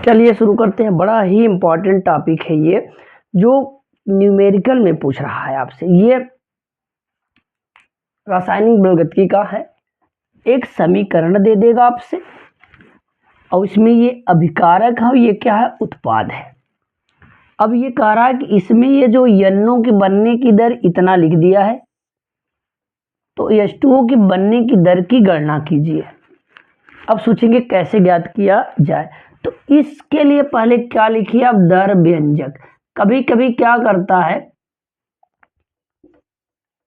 चलिए शुरू करते हैं। बड़ा ही इम्पोर्टेंट टॉपिक है ये, जो न्यूमेरिकल में पूछ रहा है आपसे। ये रासायनिक बलगतिकी का है। एक समीकरण दे देगा आपसे और इसमें ये अभिकारक है और ये क्या है, उत्पाद है। अब ये कह रहा है कि इसमें ये जो यन्नों के बनने की दर इतना लिख दिया है, तो H2O के बनने की दर की गणना कीजिए। अब सोचेंगे कैसे ज्ञात किया जाए, तो इसके लिए पहले क्या लिखिए आप, दर व्यंजक। कभी कभी क्या करता है,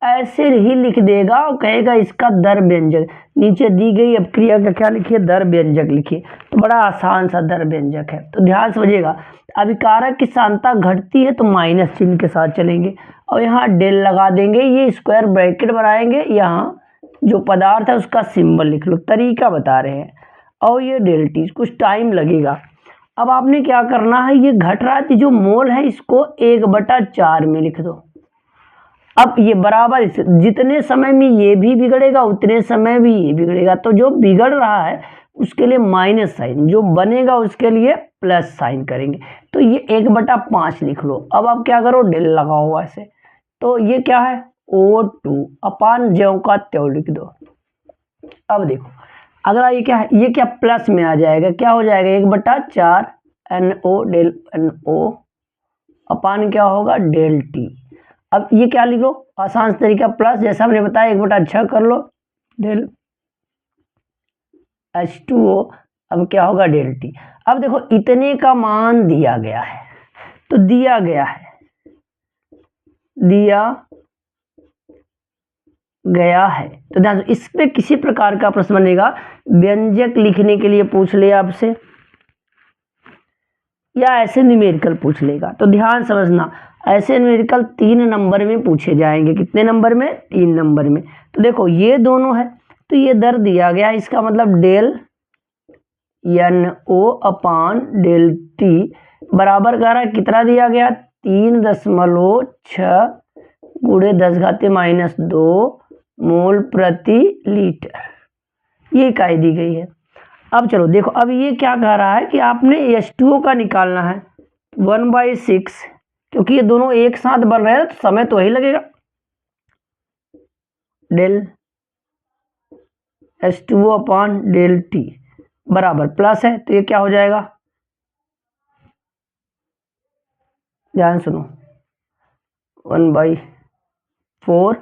ऐसे ही लिख देगा और कहेगा इसका दर व्यंजक। नीचे दी गई अपक्रिया का क्या लिखिए, दर व्यंजक लिखिए। तो बड़ा आसान सा दर व्यंजक है। तो ध्यान समझिएगा, अभिकारक की सांद्रता घटती है तो माइनस चिन्ह के साथ चलेंगे और यहाँ डेल लगा देंगे, ये स्क्वायर ब्रैकेट बनाएंगे, यहाँ जो पदार्थ है उसका सिंबल लिख लो। तरीका बता रहे हैं। और ये डेल्टी, कुछ टाइम लगेगा। अब आपने क्या करना है, ये घट रहा है, जो मोल है इसको 1/4 में लिख दो। अब ये बराबर, जितने समय में ये भी बिगड़ेगा उतने समय भी ये बिगड़ेगा। तो जो बिगड़ रहा है उसके लिए माइनस साइन, जो बनेगा उसके लिए प्लस साइन करेंगे। तो ये 1/5 लिख लो। अब आप क्या करो, डेल लगाओ ऐसे। तो ये क्या है, O2 अपान ज्यों का त्यों लिख दो। अब देखो अगला ये क्या है, ये क्या प्लस में आ जाएगा, क्या हो जाएगा, 1/4 NO डेल NO अपान क्या होगा, डेल T। अब ये क्या लिख लो, आसान तरीका प्लस, जैसा हमने बताया 1/6 कर लो डेल H2O। अब क्या होगा, डेल T। अब देखो इतने का मान दिया गया है, तो दिया गया तो ध्यान से इस पे किसी प्रकार का प्रश्न बनेगा, व्यंजक लिखने के लिए पूछ ले आपसे या ऐसे न्यूमेरिकल पूछ लेगा। तो ध्यान समझना, ऐसे न्यूमेरिकल 3 नंबर में पूछे जाएंगे। कितने नंबर में, 3 नंबर में। तो देखो ये दोनों है, तो ये दर दिया गया, इसका मतलब del NO upon del T बराबर कह रहा है, कितना दिया गया, 3.6 गुणे 10⁻² मोल प्रति लीटर, ये इकाई दी गई है। अब चलो देखो, अब ये क्या कह रहा है कि आपने H2O का निकालना है 1/6, क्योंकि ये दोनों एक साथ बन रहे हैं तो समय तो वही लगेगा। Del H2O upon del T बराबर प्लस है, तो ये क्या हो जाएगा, ध्यान सुनो, 1/4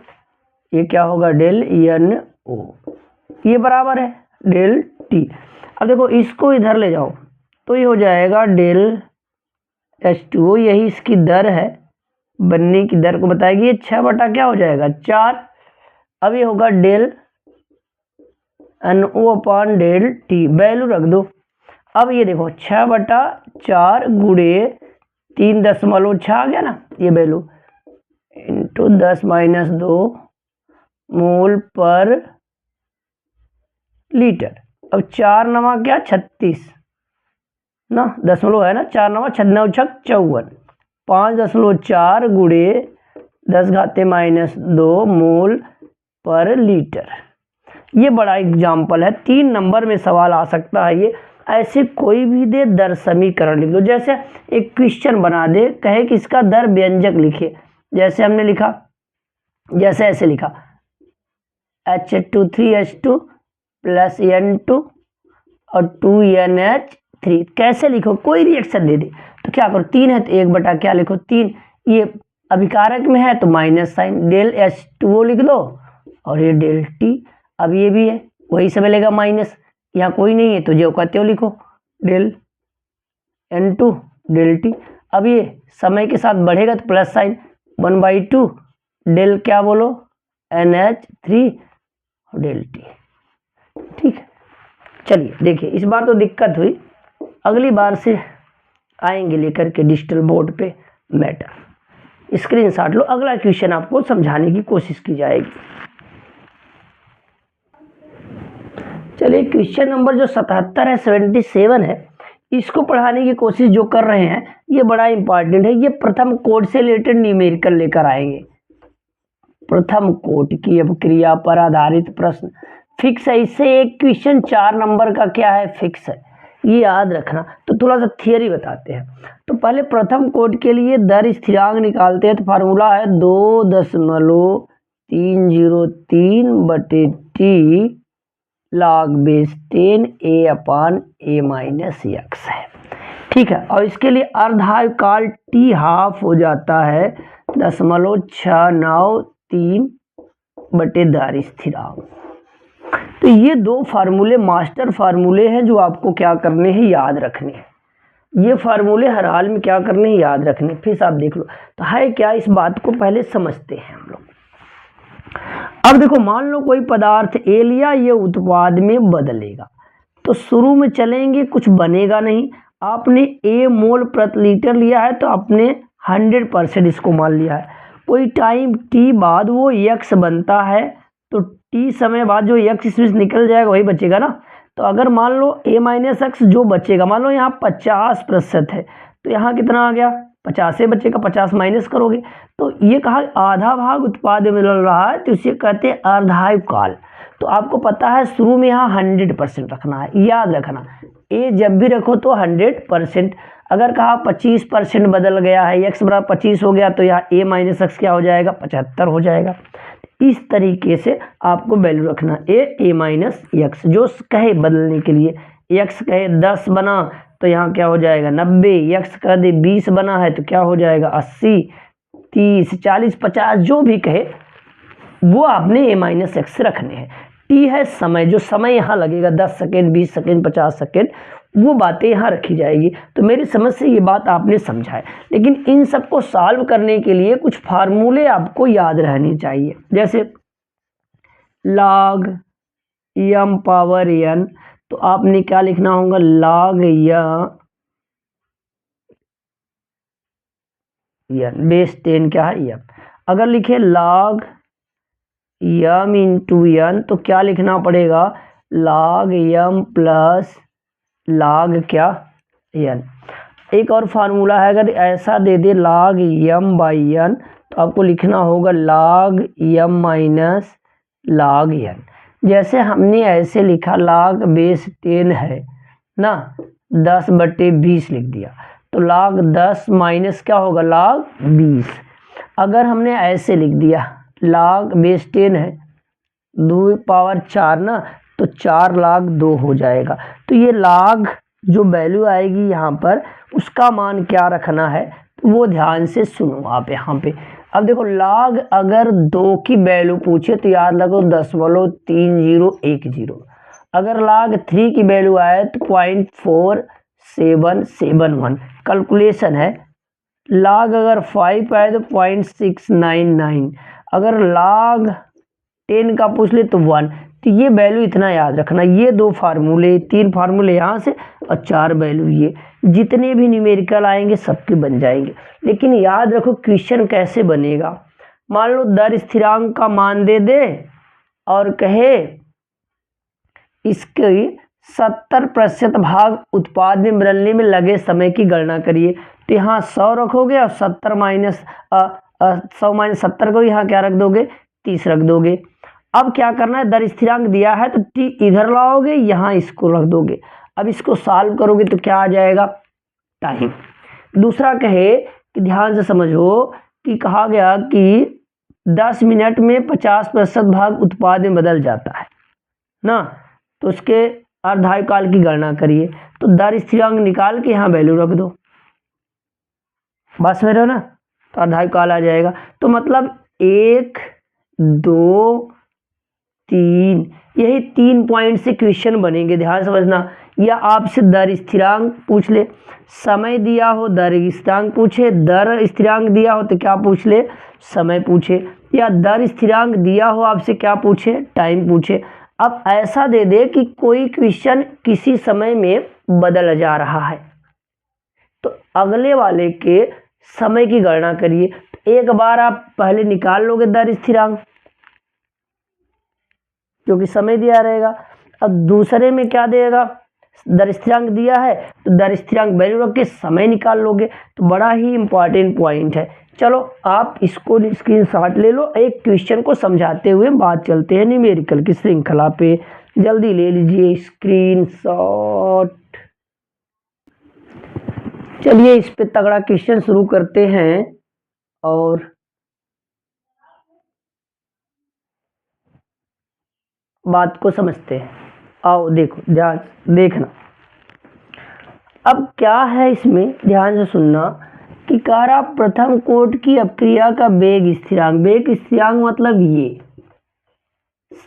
ये क्या होगा, डेल NO, ये बराबर है डेल T। अब देखो इसको इधर ले जाओ तो ये हो जाएगा डेल H2O, यही इसकी दर है, बनने की दर को बताएगी। ये 6 क्या हो जाएगा, 4। अब ये होगा del NO upon del T, value रख दो। अब ये देखो 6/4 गुणे 3.6 आ गया ना, ये वैल्यू इंटू 10⁻² मोल पर लीटर। अब 4 नवा क्या, 36 ना, दशमलव है ना, 4 नवा 6 54, 5.4 गुणे 10⁻² मोल पर लीटर। ये बड़ा एग्जाम्पल है, 3 नंबर में सवाल आ सकता है ये। ऐसे कोई भी दे, दर समीकरण लिख दो। जैसे एक क्वेश्चन बना दे, कहे कि इसका दर व्यंजक लिखिए, जैसे हमने लिखा, जैसे ऐसे लिखा H2 प्लस N2 और 2NH3, कैसे लिखो, कोई रिएक्शन दे दे तो क्या करो, 3 है तो 1 क्या लिखो, 3। ये अभिकारक में है तो माइनस साइन, डेल H2O लिख दो और ये डेल T। अब ये भी है, वही समय लेगा माइनस, यहाँ कोई नहीं है तो जो का त्यों लिखो, डेल N2 डेल T। अब ये समय के साथ बढ़ेगा तो प्लस साइन, 1/2 डेल क्या बोलो, NH3 डेल T। ठीक है, चलिए देखिए इस बार तो दिक्कत हुई, अगली बार से आएंगे लेकर के डिजिटल बोर्ड पे मैटर। स्क्रीनशॉट लो, अगला क्वेश्चन आपको समझाने की कोशिश की जाएगी। चलिए क्वेश्चन नंबर जो 77 है, 77 है, इसको पढ़ाने की कोशिश जो कर रहे हैं, ये बड़ा इंपॉर्टेंट है। ये प्रथम कोड से रिलेटेड न्यूमेरिकल लेकर आएंगे। प्रथम कोड की अपक्रिया पर आधारित प्रश्न फिक्स है, इससे एक क्वेश्चन 4 नंबर का क्या है, फिक्स है। ये याद रखना। तो थोड़ा सा थियरी बताते हैं। तो पहले प्रथम कोट के लिए दर स्थिरांक निकालते हैं। तो फार्मूला है 2.303/t log बेस 10 a/a-x है। ठीक है, और इसके लिए अर्धायुकाल टी हाफ हो जाता है 0.693 दर स्थिरांक। तो ये दो फार्मूले मास्टर फार्मूले हैं जो आपको क्या करने हैं, याद रखने हैं। ये फार्मूले हर हाल में क्या करने हैं, याद रखने। फिर आप देख लो तो है क्या, इस बात को पहले समझते हैं हम लोग। अब देखो, मान लो कोई पदार्थ ए लिया, ये उत्पाद में बदलेगा। तो शुरू में चलेंगे, कुछ बनेगा नहीं। आपने ए मोल प्रति लीटर लिया है तो आपने 100% इसको मान लिया है। कोई टाइम टी बाद वो यक्स बनता है, तो टी समय बाद जो यक्स इसमें से निकल जाएगा वही बचेगा ना। तो अगर मान लो a माइनस एक्स जो बचेगा, मान लो यहाँ 50% है, तो यहाँ कितना आ गया, 50 से बचेगा, 50 माइनस करोगे तो ये कहा आधा भाग उत्पाद में मिल रहा है, तो इसे कहते हैं अर्धायुकाल। तो आपको पता है शुरू में यहाँ 100% रखना है, याद रखना। ए जब भी रखो तो 100%। अगर कहा 25% बदल गया है, एक्स बराबर 25 हो गया, तो यहाँ a माइनस एक्स क्या हो जाएगा, 75 हो जाएगा। इस तरीके से आपको वैल्यू रखना, a माइनस एक्स जो कहे बदलने के लिए। एक्स कहे 10 बना तो यहाँ क्या हो जाएगा 90, एक्स कह दे 20 बना है तो क्या हो जाएगा 80, 30, 40, 50 जो भी कहे वो आपने a माइनस एक्स रखने हैं। टी है समय, जो समय यहाँ लगेगा 10 सेकेंड, 20 सेकेंड, 50 सेकेंड, वो बातें यहाँ रखी जाएगी। तो मेरी समझ से ये बात आपने समझा है। लेकिन इन सबको सॉल्व करने के लिए कुछ फार्मूले आपको याद रहनी चाहिए, जैसे log m पावर n, तो आपने क्या लिखना होगा, log n बेस 10 क्या है m। अगर लिखे log m इंटू n तो क्या लिखना पड़ेगा, log m प्लस log क्या n। एक और फार्मूला है, अगर ऐसा दे दे log m बाई n तो आपको लिखना होगा log m minus log n। जैसे हमने ऐसे लिखा log बेस 10 है ना, 10/20 लिख दिया, तो log 10 माइनस क्या होगा log 20। अगर हमने ऐसे लिख दिया log बेस 10 है 2 पावर 4 ना, तो 4 log 2 हो जाएगा। तो ये log जो वैल्यू आएगी यहाँ पर उसका मान क्या रखना है, वो ध्यान से सुनो आप यहाँ पे। अब देखो log अगर 2 की वैल्यू पूछे तो याद रखो 0.3010। अगर log 3 की वैल्यू आए तो 0.4771 कैलकुलेशन है। log अगर 5 आए तो 0.699, अगर log 10 का पूछ ले तो 1। तो ये वैल्यू इतना याद रखना, ये 2 फार्मूले, 3 फार्मूले यहाँ से और 4 वैल्यू ये, जितने भी न्यूमेरिकल आएंगे सबके बन जाएंगे। लेकिन याद रखो क्वेश्चन कैसे बनेगा, मान लो दर स्थिरांक का मान दे दे और कहे इसके 70% भाग उत्पाद में बदलने में लगे समय की गणना करिए। तो यहाँ 100 रखोगे और 70 माइनस 100 माइनस 70 को यहाँ क्या रख दोगे, 30 रख दोगे। अब क्या करना है, दर स्थिरांक दिया है तो टी इधर लाओगे, यहाँ इसको रख दोगे। अब इसको सॉल्व करोगे तो क्या आ जाएगा, टाइम। दूसरा कहे कि ध्यान से समझो कि कहा गया कि 10 मिनट में 50% भाग उत्पाद में बदल जाता है ना, तो उसके अर्धायुकाल की गणना करिए। तो दर स्थिरांक निकाल के यहाँ वैल्यू रख दो, बस मेरे ना, तो अर्धायुकाल आ जाएगा। तो मतलब 1, 2, 3, यही 3 पॉइंट से क्वेश्चन बनेंगे, ध्यान समझना। या आपसे दर स्थिरांक पूछ ले, समय दिया हो दर स्थिरांक पूछे, दर स्थिरांक दिया हो तो क्या पूछ ले, समय पूछे, या दर स्थिरांक दिया हो आपसे क्या पूछे, टाइम पूछे। अब ऐसा दे दे कि कोई क्वेश्चन किसी समय में बदल जा रहा है, तो अगले वाले के समय की गणना करिए। एक बार आप पहले निकाल लोगे दर स्थिरांक क्योंकि समय दिया रहेगा। अब दूसरे में क्या देगा, दर स्थिरांक दिया है तो दर स्थिरांक वैल्यू रख के समय निकाल लोगे। तो बड़ा ही इंपॉर्टेंट पॉइंट है। चलो आप इसको स्क्रीनशॉट ले लो, एक क्वेश्चन को समझाते हुए बात चलते हैं न्यूमेरिकल की श्रृंखला पे। जल्दी ले लीजिए स्क्रीनशॉट। चलिए इस पे तगड़ा क्वेश्चन शुरू करते हैं और बात को समझते हैं। आओ देखो, ध्यान देखना। अब क्या है इसमें, ध्यान से सुनना कि कारा प्रथम कोट की अपक्रिया का वेग स्थिरांक मतलब ये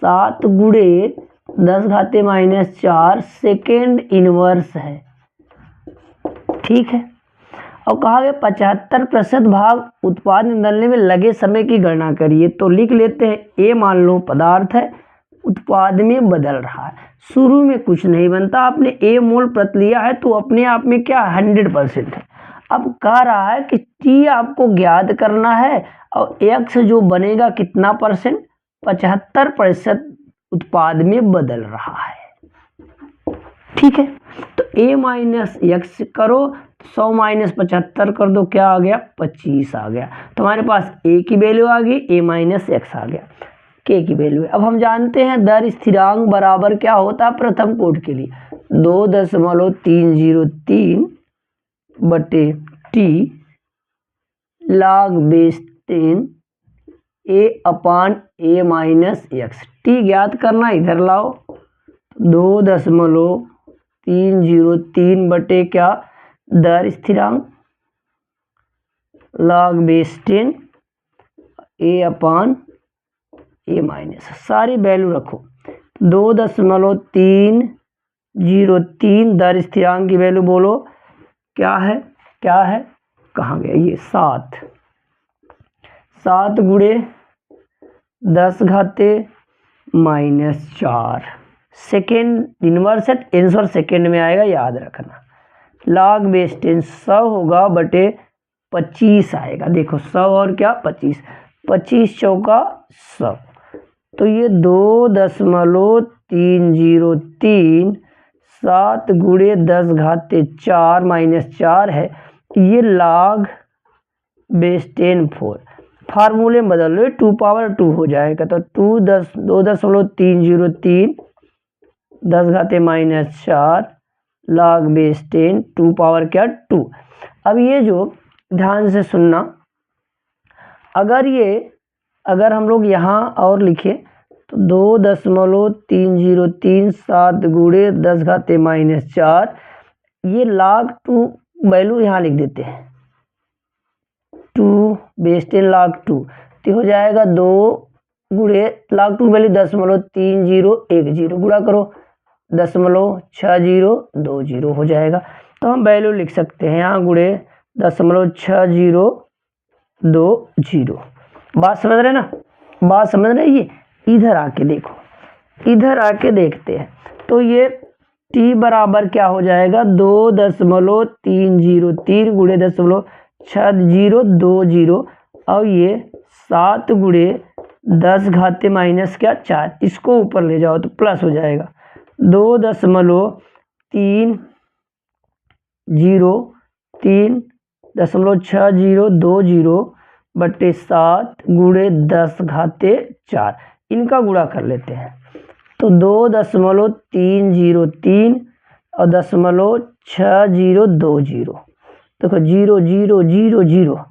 7 गुणे 10⁻⁴ सेकेंड इनवर्स है, ठीक है। और कहा गया 75% भाग उत्पाद निकलने में लगे समय की गणना करिए। तो लिख लेते हैं, ए मान लो पदार्थ है, उत्पाद में बदल रहा है, शुरू में कुछ नहीं बनता, आपने ए मोल प्रति लिया है तो अपने आप में क्या 100% है। अब कह रहा है कि टी आपको ज्ञात करना है और एक्स जो बनेगा कितना परसेंट, 75% उत्पाद में बदल रहा है, ठीक है। तो a माइनस एक्स करो, 100 माइनस 75 कर दो, क्या आ गया 25 आ गया। तो हमारे पास a की वैल्यू आ गई, a माइनस एक्स आ गया, k की वैल्यू है। अब हम जानते हैं दर स्थिरांक बराबर क्या होता है प्रथम कोट के लिए, 2.303 बटे T log base 10 a minus x. T ज्ञात करना, इधर लाओ, 2.303 बटे क्या दर स्थिरांक log बेस 10 a माइनस, सारी वैल्यू रखो। 2.303 दर स्थिरांक की वैल्यू बोलो क्या है, कहाँ गया ये, 7 गुणे 10⁻⁴ सेकेंड इनवर्स है, आंसर सेकेंड में आएगा, याद रखना। log बेस 10 100 होगा बटे 25 आएगा, देखो 100 और क्या 25, 25 चौका 100, तो ये 2.303 7 गुणे 10⁻⁴ है, ये log बेस 10 4 फार्मूले में बदल लो, 2 पावर 2 हो जाएगा, तो 2.303 10⁻⁴ log बेस 10 2 पावर क्या 2। अब ये जो ध्यान से सुनना, अगर हम लोग यहाँ और लिखे तो 2.303 7 गुणे 10⁻⁴, ये log 2 वैल्यू यहाँ लिख देते हैं, 2 बेस 10 log 2, तो हो जाएगा 2 गुणे log 2 वैल्यू 0.3010 गुणा करो 0.6020 हो जाएगा। तो हम वैल्यू लिख सकते हैं यहाँ गुणे 0.6020। बात समझ रहे ना, बात समझ रहे, ये इधर आके देखो, इधर आके देखते हैं, तो ये t बराबर क्या हो जाएगा 2.303 गुणे 0.6020 और ये 7 गुणे 10⁻⁴, इसको ऊपर ले जाओ तो प्लस हो जाएगा 2.303.6020 बटे 7 गुणे 10⁻⁴, इनका गुणा कर लेते हैं, तो 2.303 और 0.6020, देखो 0 0 0 0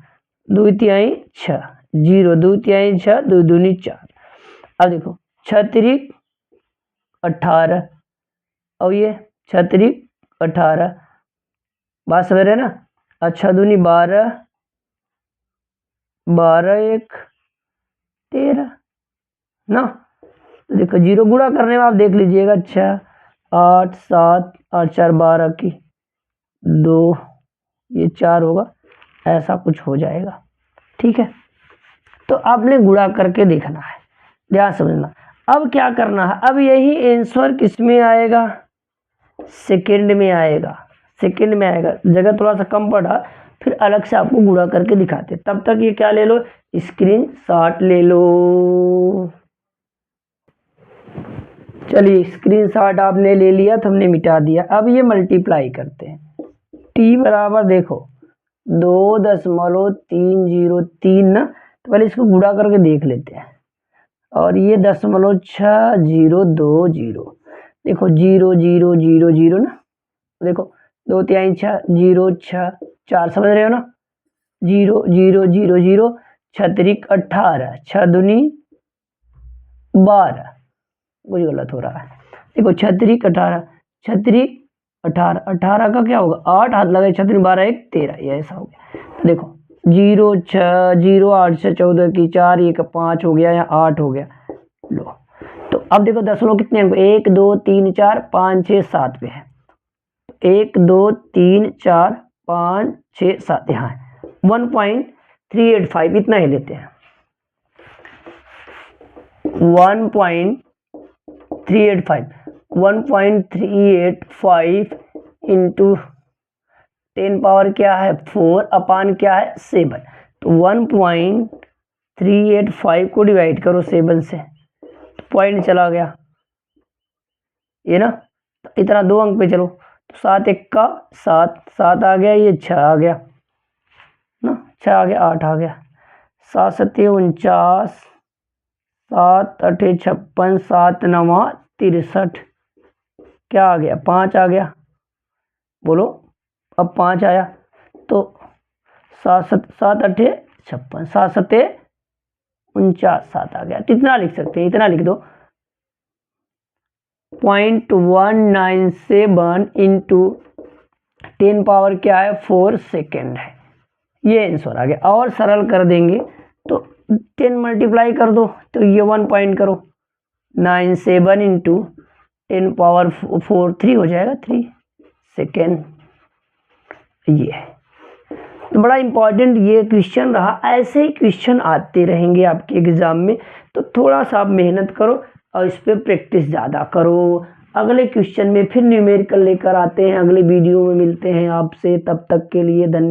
2 तिहाई 6 0 2 तिहाई 6 2 दूनी 4। अब देखो 6 तिरिक 18 और ये 6 तिरिक 18, बात समझ रहे ना, अच्छा दूनी 12 12 1 13 ना, देखो 0 गुणा करने में आप देख लीजिएगा, 6 8 7 8 4 12 की 2, ये 4 होगा, ऐसा कुछ हो जाएगा, ठीक है। तो आपने गुणा करके देखना है, ध्यान समझना। अब क्या करना है, अब यही आंसर किस में आएगा, सेकंड में आएगा, जगह थोड़ा सा कम पड़ा, फिर अलग से आपको गुणा करके दिखाते। तब तक ये क्या ले लो, स्क्रीनशॉट ले लो। चलिए स्क्रीनशॉट आपने ले लिया तो हमने मिटा दिया। अब ये मल्टीप्लाई करते हैं, t बराबर देखो 2.303 ना, तो पहले इसको गुणा करके देख लेते हैं, और ये 0.6020, देखो 0 0 0 0 ना, देखो 2 तिहाई 6 0 6 4 समझ रहे हो ना। 0 0 0 0 छत्रिक 18 6 दूनी 12, कुछ गलत हो रहा है। देखो छत्रिक 18 छत्रिक 18 18 का क्या होगा 8 हाथ लगे छत्रिक 12 1 13, ये ऐसा हो गया। तो देखो 0 6 0 8 से 14 की 4 1 5 हो गया या 8 हो गया। लो तो अब देखो दशमलव कितने अंक 1 2 3 4 5 6 7 पे है। 1 2 3 4 5 6 7 यहाँ है 1.385 इतना ही लेते हैं। 1.385 इंटू 10 पावर क्या है 4 अपान क्या है 7। तो 1.385 को डिवाइड करो 7 से, तो पॉइंट चला गया ये ना। तो इतना 2 अंक पे चलो, तो 7 1 का 7 7 आ गया, ये 6 आ गया ना, 6 आ गया 8 आ गया, 7 7 49 7 8 56 7 9 63, क्या आ गया 5 आ गया। बोलो अब 5 आया तो 7 7 8 56 7 7 49 7 आ गया। तो इतना लिख सकते हैं, इतना लिख दो 0.197 इंटू 10 पावर क्या है 4 सेकेंड है, ये आंसर आ गया। और सरल कर देंगे तो 10 मल्टीप्लाई कर दो, तो ये 1 पॉइंट करो 97 इंटू 10 पावर 4 3 हो जाएगा 3 सेकेंड। ये है तो बड़ा इंपॉर्टेंट ये क्वेश्चन रहा। ऐसे ही क्वेश्चन आते रहेंगे आपके एग्जाम में, तो थोड़ा सा आप मेहनत करो और इस पर प्रैक्टिस ज़्यादा करो। अगले क्वेश्चन में फिर न्यूमेरिकल लेकर आते हैं, अगले वीडियो में मिलते हैं आपसे, तब तक के लिए धन्यवाद।